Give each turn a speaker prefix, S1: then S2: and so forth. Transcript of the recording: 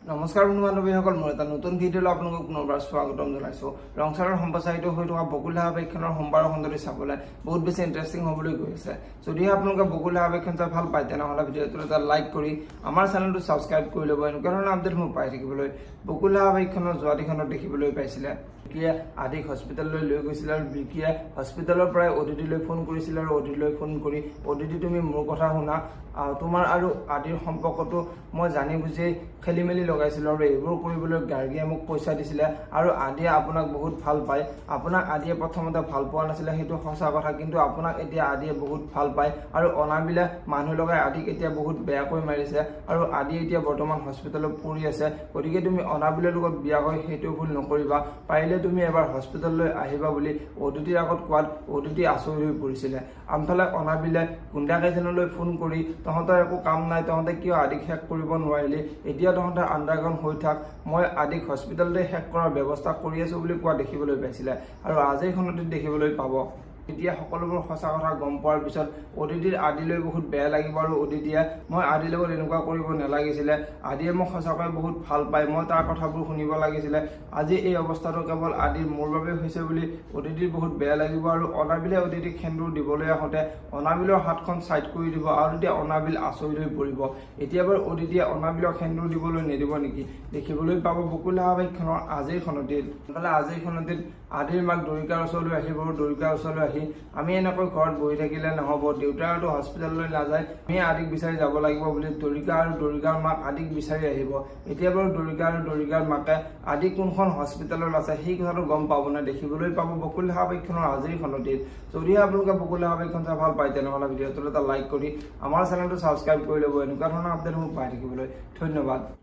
S1: নমস্কাৰ বন্ধু বান্ধৱীসকল, মোৰ এটা নতুন ভিডিঅ'লৈ আপোনালোকক পুনৰবাৰ স্বাগতম জনাইছোঁ। ৰংচাৰৰ সম্প্ৰচাৰিত হৈ থকা বকুল ধাৰাবাহিকখনৰ সোমবাৰৰ খণ্ডটো চাবলৈ বহুত বেছি ইণ্টাৰেষ্টিং হ'বলৈ গৈ আছে। যদিহে আপোনালোকে বকুল ধাৰাবাহিকখন চাই ভাল পায় তেনেহ'লে ভিডিঅ'টোত এটা লাইক কৰি আমাৰ চেনেলটো ছাবস্ক্ৰাইব কৰি ল'ব। এনেকুৱা ধৰণৰ আপডেটসমূহ পাই থাকিবলৈ বকুল ধাৰাবাহিকখনৰ যোৱাদিখনত দেখিবলৈ পাইছিলে বিকিয়ে আদিক হস্পিটেললৈ লৈ গৈছিল আৰু বিকিয়ে হস্পিটেলৰ পৰাই অদিতিলৈ ফোন কৰিছিল আৰু অদিতিলৈ ফোন কৰি অদিতি তুমি মোৰ কথা শুনা, তোমাৰ আৰু আদিৰ সম্পৰ্কটো মই জানি বুজি খেলি মেলি লগাইছিলোঁ আৰু এইবোৰ কৰিবলৈ গাৰ্গীয়ে মোক পইচা দিছিলে আৰু আদিয়ে আপোনাক বহুত ভাল পায়। আপোনাক আদিয়ে প্ৰথমতে ভাল পোৱা নাছিলে, সেইটো সঁচা কথা, কিন্তু আপোনাক এতিয়া আদিয়ে বহুত ভাল পায় আৰু অনাবিলে মানুহ লগাই আদিক এতিয়া বহুত বেয়াকৈ মাৰিছে আৰু আদি এতিয়া বৰ্তমান হস্পিটেলত পৰি আছে। গতিকে তুমি অনাবিলৰ লগত বিয়া হৈ সেইটো ভুল নকৰিবা, পাৰিলে তুমি এবাৰ হস্পিটেললৈ আহিবা বুলি অদিতিৰ আগত কোৱাত অদিতি আচৰিত হৈ পৰিছিলে। আনফালে অনাবিলে গুণ্ডাকেইজনলৈ ফোন কৰি তহঁতৰ একো কাম নাই, তহঁতে কিয় আদিক শেষ কৰিব নোৱাৰিলি, এতিয়া তহঁতে আণ্ডাৰগ্ৰাউণ্ড হৈ থাক, মই আদিক হস্পিটেলতে শেষ কৰাৰ ব্যৱস্থা কৰি আছোঁ বুলি কোৱা দেখিবলৈ পাইছিলে। আৰু আজিৰখনতে দেখিবলৈ পাব এতিয়া সকলোবোৰ সঁচা কথা গম পোৱাৰ পিছত অদিতিৰ আদিলৈ বহুত বেয়া লাগিব আৰু অদিতিয়ে মই আদিৰ লগত এনেকুৱা কৰিব নালাগিছিলে, আদিয়ে মোক সঁচাকৈ বহুত ভাল পায়, মই তাৰ কথাবোৰ শুনিব লাগিছিলে, আজি এই অৱস্থাটো কেৱল আদিৰ মোৰ বাবে হৈছে বুলি অদিতিৰ বহুত বেয়া লাগিব। আৰু অনাবিলে অদিতিক সেন্দুৰ দিবলৈ আহোঁতে অনাবিলৰ হাতখন চাইড কৰি দিব আৰু তেতিয়া অনাবিল আচৰিত হৈ পৰিব। এতিয়া বাৰু অদিতিয়ে অনাবিলক সেন্দুৰ দিবলৈ নিদিব নেকি দেখিবলৈ পাব বকুল ধাৰাবাহিকখনৰ আজিৰখনতে আদিৰ মাক দৰিকাৰ ওচৰলৈ আহিব। দৰিকাৰ ওচৰলৈ আহি আমি এনেকৈ ঘৰত বহি থাকিলে নহ'ব, দেউতাৰতো হস্পিটেললৈ নাযায়, আমি আদিক বিচাৰি যাব লাগিব বুলি দৰিকা আৰু দৰিকাৰ মাক আদিক বিচাৰি আহিব। এতিয়া বাৰু দৰিকা আৰু দৰিকাৰ মাকে আদি কোনখন হস্পিটেলত আছে সেই কথাটো গম পাব নে দেখিবলৈ পাব বকুল ধাৰাবাহিকখনৰ আজিৰখনতে। যদিহে আপোনালোকে বকুল ধাৰাবাহিকখন চাই ভাল পায় তেনেহ'লে ভিডিঅ'টোত এটা লাইক কৰি আমাৰ চেনেলটো ছাবস্ক্ৰাইব কৰি ল'ব। এনেকুৱা ধৰণৰ আপডেটসমূহ পাই থাকিবলৈ ধন্যবাদ।